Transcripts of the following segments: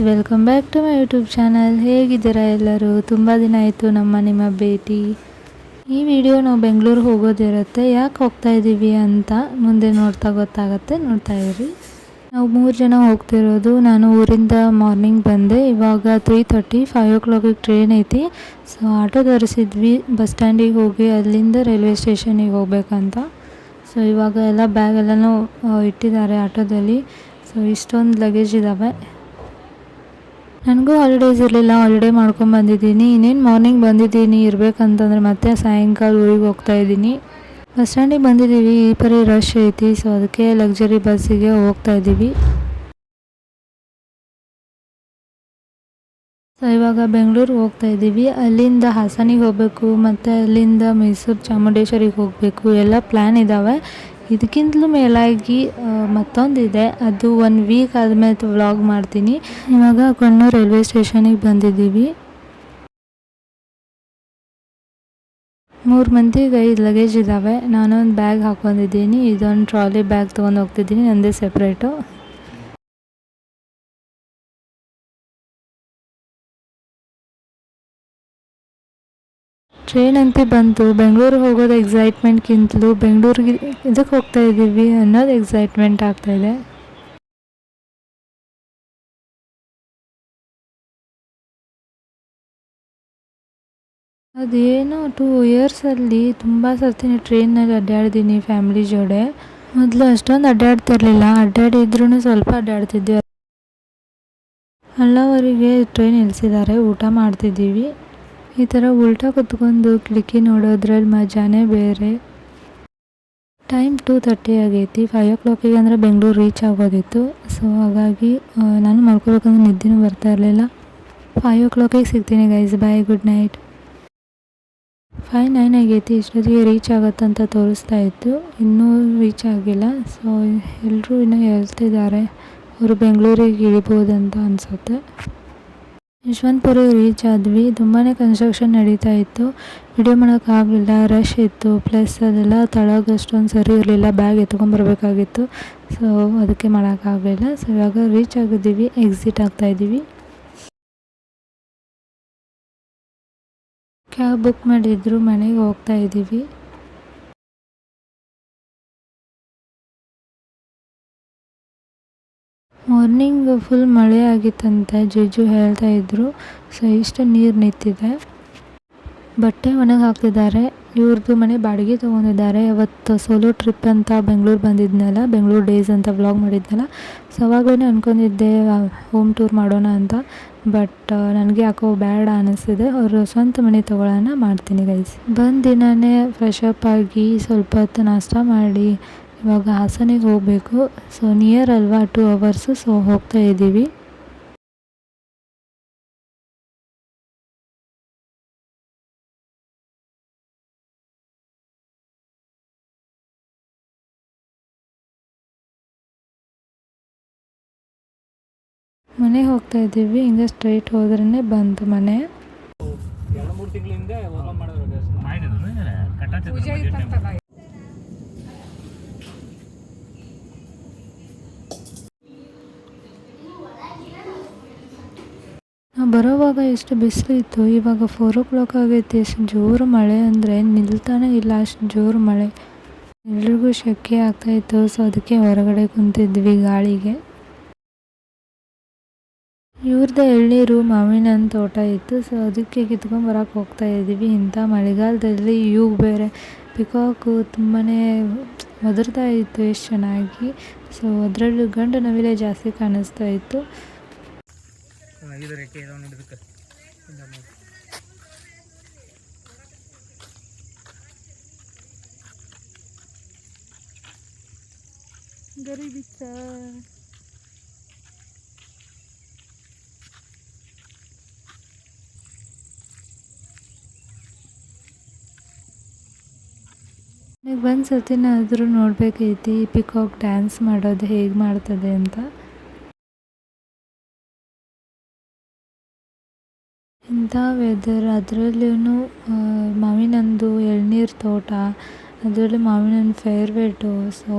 Welcome back to my YouTube channel. ಹೇಗಿದ್ದೀರಾ ಎಲ್ಲರೂ? ತುಂಬ ದಿನ ಆಯಿತು ನಿಮ್ಮ ಭೇಟಿ. ಈ ವಿಡಿಯೋ ನಾವು ಬೆಂಗಳೂರಿಗೆ ಹೋಗೋದಿರುತ್ತೆ. ಯಾಕೆ ಹೋಗ್ತಾ ಇದ್ದೀವಿ ಅಂತ ಮುಂದೆ ಗೊತ್ತಾಗುತ್ತೆ, ನೋಡ್ತಾ ಇರಿ. ನಾವು 3 ಜನ ಹೋಗ್ತಿರೋದು. ನಾನು ಊರಿಂದ ಮಾರ್ನಿಂಗ್ ಬಂದೆ. ಇವಾಗ 3:30 5 o'clock ಟ್ರೈನ್ ಐತಿ. ಸೊ ಆಟೋ ತರಿಸಿದ್ವಿ ಬಸ್ ಸ್ಟ್ಯಾಂಡಿಗೆ ಹೋಗಿ ಅಲ್ಲಿಂದ ರೈಲ್ವೆ ಸ್ಟೇಷನಿಗೆ ಹೋಗ್ಬೇಕಂತ. ಸೊ ಇವಾಗ ಎಲ್ಲ ಬ್ಯಾಗ್ ಎಲ್ಲನೂ ಇಟ್ಟಿದ್ದಾರೆ ಆಟೋದಲ್ಲಿ. ಸೊ ಇಷ್ಟೊಂದು ಲಗೇಜ್ ಇದ್ದಾವೆ. ನನಗೂ ಹಾಲಿಡೇಸ್ ಇರಲಿಲ್ಲ, ಹಾಲಿಡೇ ಮಾಡ್ಕೊಂಡು ಬಂದಿದ್ದೀನಿ. ಇನ್ನೇನು ಮಾರ್ನಿಂಗ್ ಬಂದಿದ್ದೀನಿ ಇರಬೇಕಂತಂದರೆ ಮತ್ತೆ ಸಾಯಂಕಾಲ ಊರಿಗೆ ಹೋಗ್ತಾ ಇದ್ದೀನಿ. ಬಸ್ ಸ್ಟ್ಯಾಂಡಿಗೆ ಬಂದಿದ್ದೀವಿ. ಈ ಪರಿ ರಶ್ ಐತಿ. ಸೊ ಅದಕ್ಕೆ ಲಕ್ಸುರಿ ಬಸ್ಸಿಗೆ ಹೋಗ್ತಾ ಇದ್ದೀವಿ. ಸೊ ಇವಾಗ ಬೆಂಗಳೂರಿಗೆ ಹೋಗ್ತಾ ಇದ್ದೀವಿ. ಅಲ್ಲಿಂದ ಹಾಸನಿಗೆ ಹೋಗಬೇಕು ಮತ್ತು ಅಲ್ಲಿಂದ ಮೈಸೂರು ಚಾಮುಂಡೇಶ್ವರಿಗೆ ಹೋಗಬೇಕು. ಎಲ್ಲ ಪ್ಲ್ಯಾನ್ ಇದ್ದಾವೆ. ಇದಕ್ಕಿಂತಲೂ ಮೇಲಾಗಿ ಮತ್ತೊಂದಿದೆ, ಅದು 1 ವೀಕ್ ಆದಮೇಲೆ ವ್ಲಾಗ್ ಮಾಡ್ತೀನಿ. ಇವಾಗ ಕಣ್ಣೂರು ರೈಲ್ವೆ ಸ್ಟೇಷನಿಗೆ ಬಂದಿದ್ದೀವಿ. 3 ಮಂದಿಗೆ 5 ಲಗೇಜ್ ಇದ್ದಾವೆ. ನಾನೊಂದು ಬ್ಯಾಗ್ ಹಾಕ್ಕೊಂಡಿದ್ದೀನಿ. ಇದೊಂದು ಟ್ರಾಲಿ ಬ್ಯಾಗ್ ತೊಗೊಂಡು ಹೋಗ್ತಿದ್ದೀನಿ, ನಂದೇ ಸೆಪ್ರೇಟು. ಟ್ರೈನ್ ಅಂತ ಬಂತು. ಬೆಂಗಳೂರಿಗೆ ಹೋಗೋದು ಎಕ್ಸೈಟ್ಮೆಂಟ್ಗಿಂತಲೂ ಬೆಂಗಳೂರಿಗೆ ಇದಕ್ಕೆ ಹೋಗ್ತಾ ಇದ್ದೀವಿ ಅನ್ನೋದು ಎಕ್ಸೈಟ್ಮೆಂಟ್ ಆಗ್ತಾಯಿದೆ. ಅದೇನೋ 2 ಇಯರ್ಸಲ್ಲಿ ತುಂಬ ಸರ್ತಿ ಟ್ರೈನಲ್ಲಿ ಅಡ್ಡಾಡಿದ್ದೀನಿ ಫ್ಯಾಮ್ಲಿ ಜೋಡೆ. ಮೊದಲು ಅಷ್ಟೊಂದು ಅಡ್ಡಾಡ್ತಿರ್ಲಿಲ್ಲ, ಅಡ್ಡಾಡಿದ್ರೂ ಸ್ವಲ್ಪ ಅಡ್ಡಾಡ್ತಿದ್ವಿ. ಅಲ್ಲವರಿಗೆ ಟ್ರೈನ್ ನಿಲ್ಲಿಸಿದ್ದಾರೆ, ಊಟ ಮಾಡ್ತಿದ್ದೀವಿ. ಈ ಥರ ಉಲ್ಟಾ ಕುತ್ಕೊಂಡು ಕಿಟಕಿ ನೋಡೋದ್ರಲ್ಲಿ ಮಜಾನೇ ಬೇರೆ. ಟೈಮ್ 2:30 ಆಗೈತಿ. 5 o'clock ಅಂದರೆ ಬೆಂಗಳೂರು ರೀಚ್ ಆಗೋದಿತ್ತು. ಸೊ ಹಾಗಾಗಿ ನಾನು ಮಾಡ್ಕೋಬೇಕಂದ್ರೆ ನಿದ್ದೆನೂ ಬರ್ತಾ ಇರಲಿಲ್ಲ. 5 o'clock ಸಿಗ್ತೀನಿ ಗೈಸ್. ಬಾಯ್, ಗುಡ್ ನೈಟ್. 5:09 ಆಗೈತಿ. ಇಷ್ಟೊತ್ತಿಗೆ ರೀಚ್ ಆಗುತ್ತಂತ ತೋರಿಸ್ತಾ ಇತ್ತು, ಇನ್ನೂ ರೀಚ್ ಆಗಿಲ್ಲ. ಸೊ ಎಲ್ಲರೂ ಇನ್ನೂ ಹೇಳ್ತಿದ್ದಾರೆ ಅವರು ಬೆಂಗಳೂರಿಗೆ ಇಳಿಬೋದಂತ ಅನಿಸುತ್ತೆ. ಯಶವಂತಪುರಿಗೆ ರೀಚ್ ಆದ್ವಿ. ತುಂಬಾ ಕನ್ಸ್ಟ್ರಕ್ಷನ್ ನಡೀತಾ ಇತ್ತು. ವಿಡಿಯೋ ಮಾಡೋಕ್ಕಾಗಲಿಲ್ಲ, ರಶ್ ಇತ್ತು. ಪ್ಲಸ್ ಅದೆಲ್ಲ ತಳಗ ಅಷ್ಟೊಂದು ಸರಿ ಇರಲಿಲ್ಲ, ಬ್ಯಾಗ್ ಎತ್ಕೊಂಬರ್ಬೇಕಾಗಿತ್ತು. ಸೊ ಅದಕ್ಕೆ ಮಾಡೋಕ್ಕಾಗಲಿಲ್ಲ. ಸೊ ಇವಾಗ ರೀಚ್ ಆಗಿದ್ದೀವಿ, ಎಕ್ಸಿಟ್ ಆಗ್ತಾಯಿದ್ದೀವಿ. ಕ್ಯಾಬ್ ಬುಕ್ ಮಾಡಿದ್ರು, ಮನೆಗೆ ಹೋಗ್ತಾ ಇದ್ದೀವಿ. ಮಾರ್ನಿಂಗ್ ಫುಲ್ ಮಳೆ ಆಗಿತ್ತಂತೆ, ಜಜ್ಜು ಹೇಳ್ತಾ ಇದ್ರು. ಸೊ ಇಷ್ಟು ನೀರು ನಿಂತಿದೆ. ಬಟ್ಟೆ ಒಣಗಿ ಹಾಕ್ತಿದ್ದಾರೆ. ಇವ್ರದ್ದು ಮನೆ ಬಾಡಿಗೆ ತೊಗೊಂಡಿದ್ದಾರೆ. ಅವತ್ತು ಸೋಲೋ ಟ್ರಿಪ್ ಅಂತ ಬೆಂಗಳೂರು ಬಂದಿದ್ನಲ್ಲ, ಬೆಂಗಳೂರು ಡೇಸ್ ಅಂತ ವ್ಲಾಗ್ ಮಾಡಿದ್ನಲ್ಲ. ಸೊ ಅವಾಗಲೇ ಅಂದ್ಕೊಂಡಿದ್ದೆ ಹೋಮ್ ಟೂರ್ ಮಾಡೋಣ ಅಂತ. ಬಟ್ ನನಗೆ ಯಾಕೋ ಬೇಡ ಅನ್ನಿಸ್ತಿದೆ. ಅವರು ಸ್ವಂತ ಮನೆ ತೊಗೊಳ್ಳೋಣ, ಮಾಡ್ತೀನಿ ಗೈಸ್. ಬಂದ ದಿನವೇ ಫ್ರೆಶ್ ಅಪ್ ಆಗಿ ಸ್ವಲ್ಪ ಹೊತ್ತು ನಾಷ್ಟ ಮಾಡಿ ಇವಾಗ ಹಾಸನಿಗೆ ಹೋಗಬೇಕು. ಸೊ ನಿಯರ್ ಅಲ್ವಾ, 2 hours. ಸೊ ಹೋಗ್ತಾ ಇದ್ದೀವಿ. ಮನೆಗೆ ಹೋಗ್ತಾ ಇದ್ದೀವಿ. ಹಿಂಗೆ ಸ್ಟ್ರೈಟ್ ಹೋದ್ರೇ ಬಂತು ಮನೆ. ಬರೋವಾಗ ಎಷ್ಟು ಬಿಸಿಲು ಇತ್ತು. ಇವಾಗ 4 o'clock ಆಗೈತಿ. ಎಷ್ಟು ಜೋರು ಮಳೆ ಅಂದರೆ ನಿಲ್ತಾನೆ ಇಲ್ಲ, ಅಷ್ಟು ಜೋರು ಮಳೆ. ಎಲ್ರಿಗೂ ಶೆಕೆ ಆಗ್ತಾಯಿತ್ತು. ಸೊ ಅದಕ್ಕೆ ಹೊರಗಡೆ ಕುಂತಿದ್ವಿ ಗಾಳಿಗೆ. ಇವ್ರದ್ದು ಎಳ್ನೀರು ಮಾವಿನ ಹಣ್ಣು ತೋಟ ಇತ್ತು. ಸೊ ಅದಕ್ಕೆ ಕಿತ್ಕೊಂಬರಕ್ಕೆ ಹೋಗ್ತಾ ಇದ್ದೀವಿ. ಇಂಥ ಮಳೆಗಾಲದಲ್ಲಿ ಇವು ಬೇರೆ ಪಿಕಾಕು ತುಂಬಾ ಒದರ್ತಾ ಇತ್ತು ಎಷ್ಟು ಚೆನ್ನಾಗಿ. ಸೊ ಅದರಲ್ಲೂ ಗಂಡು ನವಿಲೆ ಜಾಸ್ತಿ ಕಾಣಿಸ್ತಾ ಇತ್ತು. ಗರಿ ಬಿತ್ತ ಒಂದು ಸರ್ತಿನಾದರೂ ನೋಡಬೇಕೈತಿ ಪಿಕಾಕ್ ಡ್ಯಾನ್ಸ್ ಮಾಡೋದು ಹೇಗೆ ಮಾಡ್ತದೆ ಅಂತ. ಇಂಥ ವೆದರ್, ಅದರಲ್ಲೂ ಮಾವಿನಂದು ಎಳ್ನೀರು ತೋಟ, ಅದರಲ್ಲಿ ಮಾವಿನ ಹಣ್ಣು ಫೇವ್ರೇಟು. ಸೊ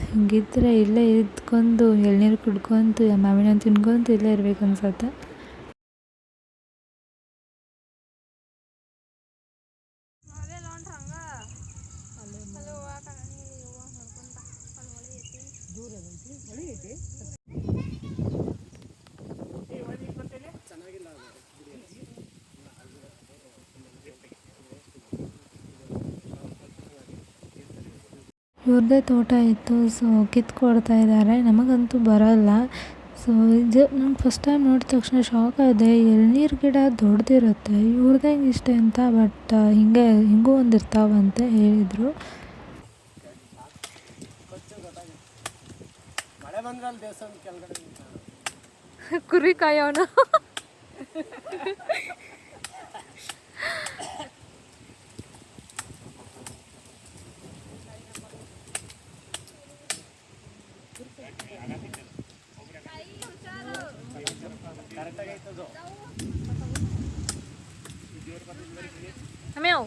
ಹಿಂಗಿದ್ರೆ ಇಲ್ಲೇ ಇದ್ಕೊಂಡು ಎಳ್ನೀರು ಕುಡ್ಕೊಂತು ಮಾವಿನ ಹಣ್ಣು ತಿನ್ಕೊಂತು ಇಲ್ಲೇ ಇರ್ಬೇಕು ಅನ್ಸುತ್ತೆ. ಇವ್ರದ್ದೇ ತೋಟ ಇತ್ತು. ಸೊ ಕಿತ್ಕೊಡ್ತಾ ಇದ್ದಾರೆ. ನಮಗಂತೂ ಬರೋಲ್ಲ. ಸೊ ಇದು ನಂಗೆ ಫಸ್ಟ್ ಟೈಮ್ ನೋಡಿದ ತಕ್ಷಣ ಶಾಕ್ ಆದೆ. ಎಳ್ನೀರು ಗಿಡ ದೊಡ್ಡದಿರುತ್ತೆ, ಇವ್ರದ್ದು ಹೆಂಗೆ ಇಷ್ಟೇ ಅಂತ. ಬಟ್ ಹಿಂಗೂ ಒಂದು ಇರ್ತಾವಂತೆ ಹೇಳಿದರು. ಕುರಿ ಕಾಯೋಣ. ಆಮೇವ್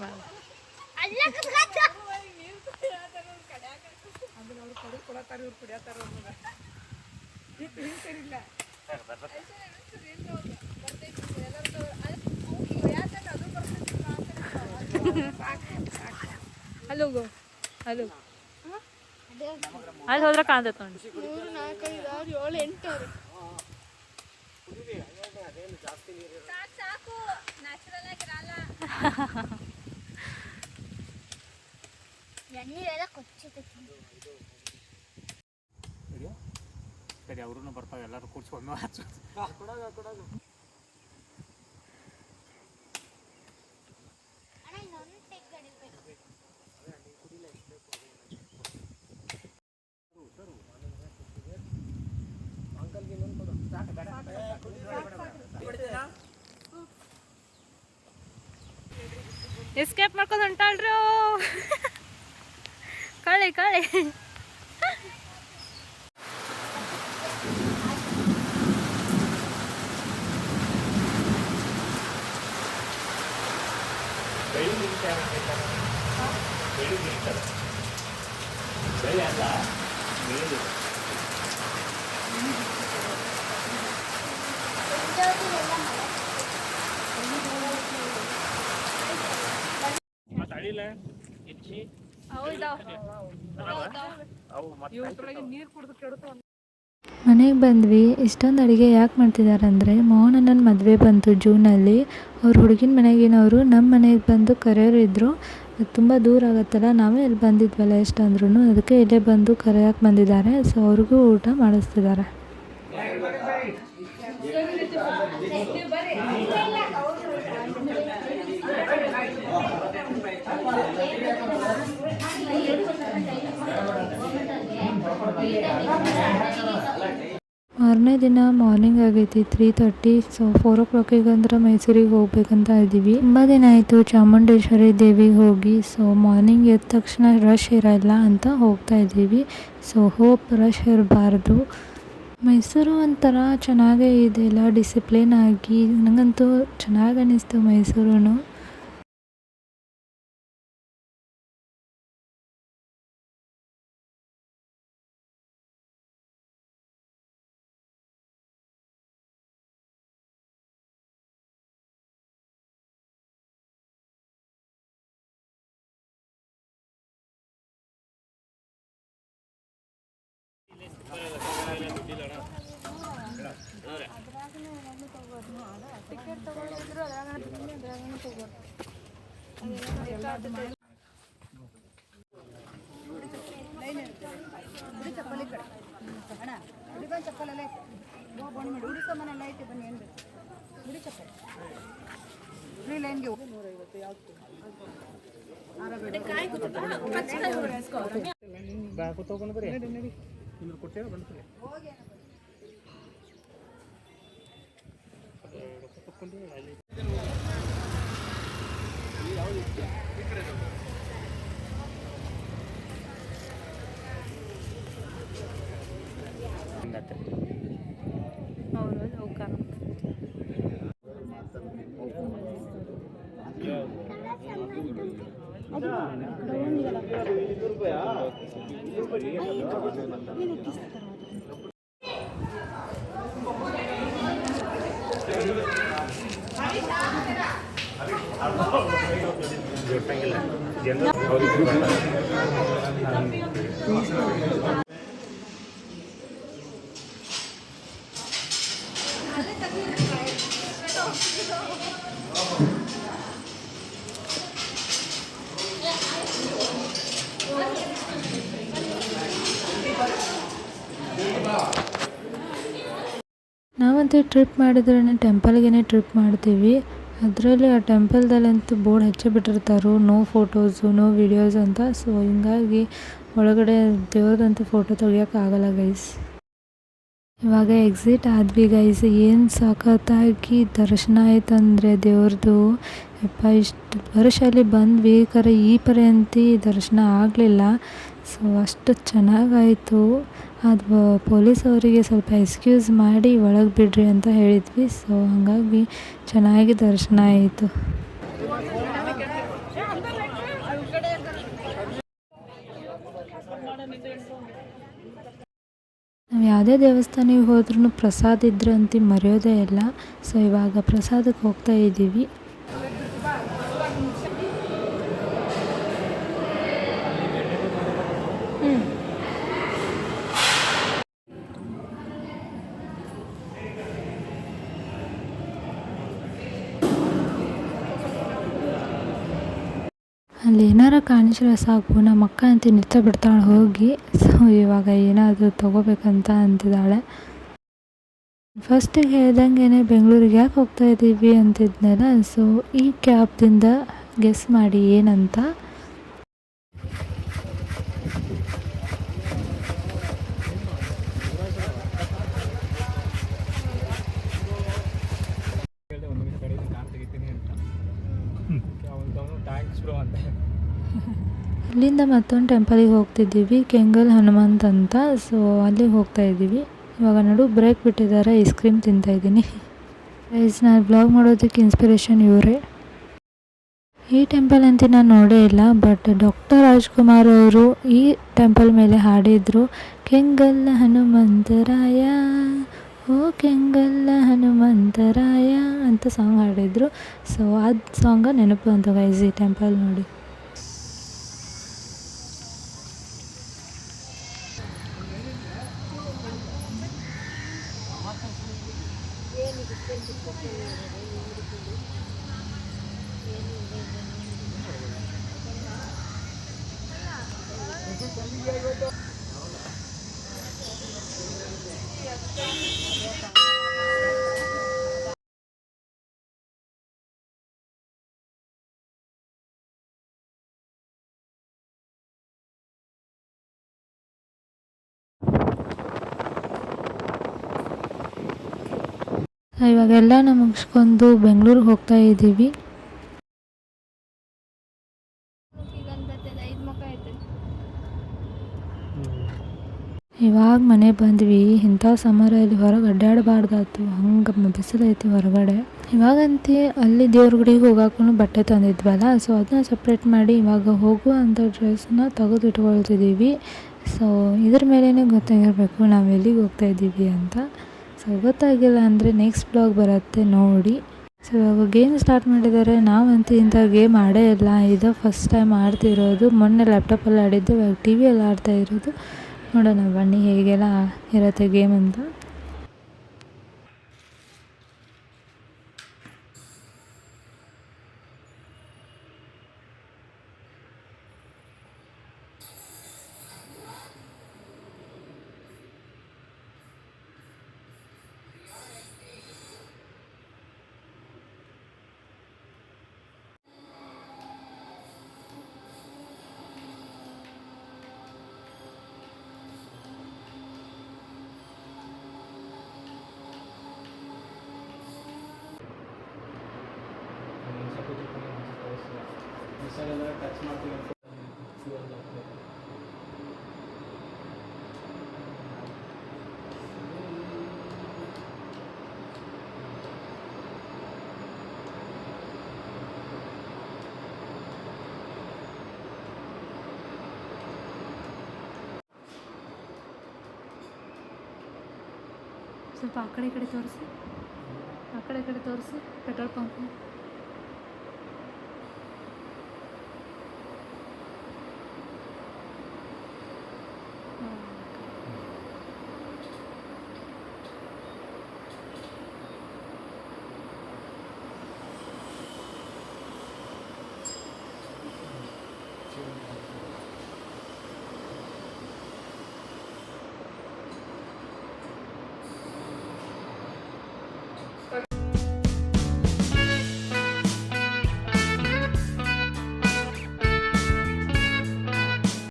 ಮಾಡಿ ಹಲೋ ಹಲೋ ಅಲ್ಲಿ ಹೋದ್ರೆ ಕಾಣ್ತೈತೆ ನೋಡಿ. 7 8 ಸಾಕು ನ್ಯಾಚುರಲ್ ಆಗಿರಲ್ಲ. ಎಣ್ಣೆಲ್ಲ ಕೊಚ್ಚೈತಿ. ಸರಿ ಅವ್ರೂ ಬರ್ತಾವೆ, ಎಲ್ಲರೂ ಕೂರ್ಸ್ಕೊಂಡು ಎಸ್ಕೇಪ್ ಮಾಡ್ಕೊಂಡು ಹೊಂಟಾಳ್ರು. ಕಳೆ ಕಳೆ ಮನೆಗೆ ಬಂದ್ವಿ. ಇಷ್ಟೊಂದು ಅಡುಗೆ ಯಾಕೆ ಮಾಡ್ತಿದ್ದಾರೆ ಅಂದರೆ, ಮೋಹನಣ್ಣನ ಮದುವೆ ಬಂತು ಜೂನಲ್ಲಿ. ಅವ್ರ ಹುಡುಗಿನ ಮನೆಗಿನವರು ನಮ್ಮ ಮನೆಗೆ ಬಂದು ಕರೆಯೋರು ಇದ್ದರು. ಅದು ತುಂಬ ದೂರ ಆಗುತ್ತಲ್ಲ, ನಾವೇ ಇಲ್ಲಿ ಬಂದಿದ್ವಲ್ಲ ಎಷ್ಟಂದ್ರೂ, ಅದಕ್ಕೆ ಇಲ್ಲೇ ಬಂದು ಕರೆಯೋಕೆ ಬಂದಿದ್ದಾರೆ. ಸೊ ಅವ್ರಿಗೂ ಊಟ ಮಾಡಿಸ್ತಿದ್ದಾರೆ. ಮಾರನೇ ದಿನ ಮಾರ್ನಿಂಗ್ ಆಗೈತಿ 3:30. ಸೊ 4 o'clock ಅಂದ್ರೆ ಮೈಸೂರಿಗೆ ಹೋಗ್ಬೇಕಂತ ಇದ್ದೀವಿ. ತುಂಬ ದಿನ ಆಯಿತು ಚಾಮುಂಡೇಶ್ವರಿ ದೇವಿಗೆ ಹೋಗಿ. ಸೊ ಮಾರ್ನಿಂಗ್ ಎದ್ದ ತಕ್ಷಣ ರಶ್ ಇರಲ್ಲ ಅಂತ ಹೋಗ್ತಾ ಇದ್ದೀವಿ. ಸೊ ಹೋಪ್ ರಶ್ ಇರಬಾರ್ದು. ಮೈಸೂರು ಒಂಥರ ಚೆನ್ನಾಗೇ ಇದೆ, ಎಲ್ಲ ಡಿಸಿಪ್ಲಿನ್ ಆಗಿ. ನನಗಂತೂ ಚೆನ್ನಾಗಿ ಅನ್ನಿಸ್ತು ಮೈಸೂರು. ನಿಮ್ಗೆ ಕೊಡ್ತೇವೆ ಬಂದ್ಕೊಳ್ಳಿ ರೊಕ್ಕ ತಕ್ಕೊಂಡು ಅಲ್ಲಿ ನಾವಂತೂ ಟ್ರಿಪ್ ಮಾಡಿದ್ರೆ ಟೆಂಪಲ್ಗೆ ಟ್ರಿಪ್ ಮಾಡ್ತೀವಿ. ಅದರಲ್ಲಿ ಆ ಟೆಂಪಲ್ದಲ್ಲಂತೂ ಬೋರ್ಡ್ ಹಚ್ಚಿ ಬಿಟ್ಟಿರ್ತಾರೆ, ನೋ ಫೋಟೋಸು ನೋ ವಿಡಿಯೋಸ್ ಅಂತ. ಸೊ ಹಿಂಗಾಗಿ ಒಳಗಡೆ ದೇವ್ರದಂತೂ ಫೋಟೋ ತೆಗಿಯೋಕ್ಕಾಗಲ್ಲ ಗೈಸ್. ಇವಾಗ ಎಕ್ಸಿಟ್ ಆದ್ವಿ ಗೈಸ್. ಏನು ಸಖತ್ತಾಗಿ ದರ್ಶನ ಆಯ್ತಂದರೆ ದೇವ್ರದ್ದು. ಯಪ್ಪ, ಇಷ್ಟು ವರ್ಷ ಅಲ್ಲಿ ಬಂದ್ವಿ, ಖರೆ ಈ ಪರ್ಯಂತ ದರ್ಶನ ಆಗಲಿಲ್ಲ. ಸೊ ಅಷ್ಟು ಚೆನ್ನಾಗಾಯಿತು. ಅದು ಪೊಲೀಸ್ ಅವರಿಗೆ ಸ್ವಲ್ಪ ಎಕ್ಸ್ಕ್ಯೂಸ್ ಮಾಡಿ ಒಳಗೆ ಬಿಡ್ರಿ ಅಂತ ಹೇಳಿದ್ವಿ. ಸೊ ಹಾಗಾಗಿ ಚೆನ್ನಾಗಿ ದರ್ಶನ ಆಯಿತು. ನಾವು ಯಾವುದೇ ದೇವಸ್ಥಾನಕ್ಕೆ ಹೋದ್ರೂ ಪ್ರಸಾದ ಇದ್ರೆ ಅಂತ ಮರೆಯೋದೇ ಇಲ್ಲ. ಸೊ ಇವಾಗ ಪ್ರಸಾದಕ್ಕೆ ಹೋಗ್ತಾ ಇದ್ದೀವಿ. ಅಲ್ಲಿ ಏನಾರ ಕಾಣಿಸಿದ್ರೆ ಸಾಕು, ನಮ್ಮ ಅಕ್ಕ ಅಂತ ನಿಂತ ಬಿಡ್ತಾಳೆ ಹೋಗಿ. ಸೊ ಇವಾಗ ಏನಾದರೂ ತೊಗೋಬೇಕಂತ ಅಂತಿದ್ದಾಳೆ. ಫಸ್ಟಿಗೆ ಹೇಳ್ದಂಗೆ ಬೆಂಗಳೂರಿಗೆ ಯಾಕೆ ಹೋಗ್ತಾ ಇದ್ದೀವಿ ಅಂತಿದ್ನಲ್ಲ. ಸೊ ಈ ಕ್ಯಾಬ್ದಿಂದ ಗೆಸ್ ಮಾಡಿ ಏನಂತ. ಅಲ್ಲಿಂದ ಮತ್ತೊಂದು ಟೆಂಪಲಿಗೆ ಹೋಗ್ತಿದ್ದೀವಿ, ಕೆಂಗಲ್ ಹನುಮಂತ್ ಅಂತ. ಸೊ ಅಲ್ಲಿಗೆ ಹೋಗ್ತಾ ಇದ್ದೀವಿ. ಇವಾಗ ನಡು ಬ್ರೇಕ್ ಬಿಟ್ಟಿದ್ದಾರೆ, ಐಸ್ ಕ್ರೀಮ್ ತಿಂತಾಯಿದ್ದೀನಿ. ಗೈಸ್, ನಾನು ಬ್ಲಾಗ್ ಮಾಡೋದಕ್ಕೆ ಇನ್ಸ್ಪಿರೇಷನ್ ಇವರೇ. ಈ ಟೆಂಪಲ್ ಅಂತ ನಾನು ನೋಡೇ ಇಲ್ಲ, ಬಟ್ ಡಾಕ್ಟರ್ ರಾಜ್ಕುಮಾರ್ ಅವರು ಈ ಟೆಂಪಲ್ ಮೇಲೆ ಹಾಡಿದರು. ಕೆಂಗಲ್ಲ ಹನುಮಂತರಾಯ, ಓ ಕೆಂಗಲ್ಲ ಹನುಮಂತರಾಯ ಅಂತ ಸಾಂಗ್ ಹಾಡಿದರು. ಸೊ ಅದು ಸಾಂಗ ನೆನಪು ಅಂತ ಗೈಸ್ ಈ ಟೆಂಪಲ್ ನೋಡಿ. ಇವಾಗೆಲ್ಲ ಮುಗಿಸ್ಕೊಂಡು ಬೆಂಗಳೂರಿಗೆ ಹೋಗ್ತಾ ಇದ್ದೀವಿ. ಇವಾಗ ಮನೆ ಬಂದ್ವಿ. ಇಂಥ ಸಮರಲ್ಲಿ ಹೊರಗೆ ಅಡ್ಡಾಡಬಾರ್ದಾಯ್ತು, ಹಂಗೆ ಬಿಸಿಲೈತಿ ಹೊರಗಡೆ. ಇವಾಗಂತೂ ಅಲ್ಲಿ ದೇವ್ರ ಗುಡಿಗೆ ಹೋಗೋಕ್ಕೂ ಬಟ್ಟೆ ತಂದಿದ್ವಲ್ಲ, ಸೊ ಅದನ್ನ ಸಪ್ರೇಟ್ ಮಾಡಿ ಇವಾಗ ಹೋಗುವಂಥ ಡ್ರೆಸ್ನ ತೆಗೆದು ಇಟ್ಕೊಳ್ತಿದ್ದೀವಿ. ಸೊ ಇದ್ರ ಮೇಲೇ ಗೊತ್ತಾಗಿರಬೇಕು ನಾವು ಎಲ್ಲಿಗೆ ಹೋಗ್ತಾ ಇದ್ದೀವಿ ಅಂತ. ಸೊ ಗೊತ್ತಾಗಿಲ್ಲ ಅಂದರೆ ನೆಕ್ಸ್ಟ್ ಬ್ಲಾಗ್ ಬರುತ್ತೆ ನೋಡಿ. ಸೊ ಇವಾಗ ಗೇಮ್ ಸ್ಟಾರ್ಟ್ ಮಾಡಿದ್ದಾರೆ. ನಾವಂತೂ ಇಂಥ ಗೇಮ್ ಆಡೇ ಇಲ್ಲ, ಇದು ಫಸ್ಟ್ ಟೈಮ್ ಆಡ್ತಿರೋದು. ಮೊನ್ನೆ ಲ್ಯಾಪ್ಟಾಪಲ್ಲಿ ಆಡಿದ್ದು, ಇವಾಗ ಟಿ ವಿಯಲ್ಲಿ ಆಡ್ತಾ ಇರೋದು. ನೋಡೋಣ ಬನ್ನಿ ಹೇಗೆಲ್ಲ ಇರುತ್ತೆ ಗೇಮ್ ಅಂತ. ಟಚ್ ಮಾಡ್ತೀವಿ ಸ್ವಲ್ಪ ಆ ಕಡೆ ಈ ಕಡೆ ತೋರಿಸಿ, ಆ ಕಡೆ ಈ ಕಡೆ ತೋರಿಸಿ ಪೆಟ್ರೋಲ್ ಪಂಪ್.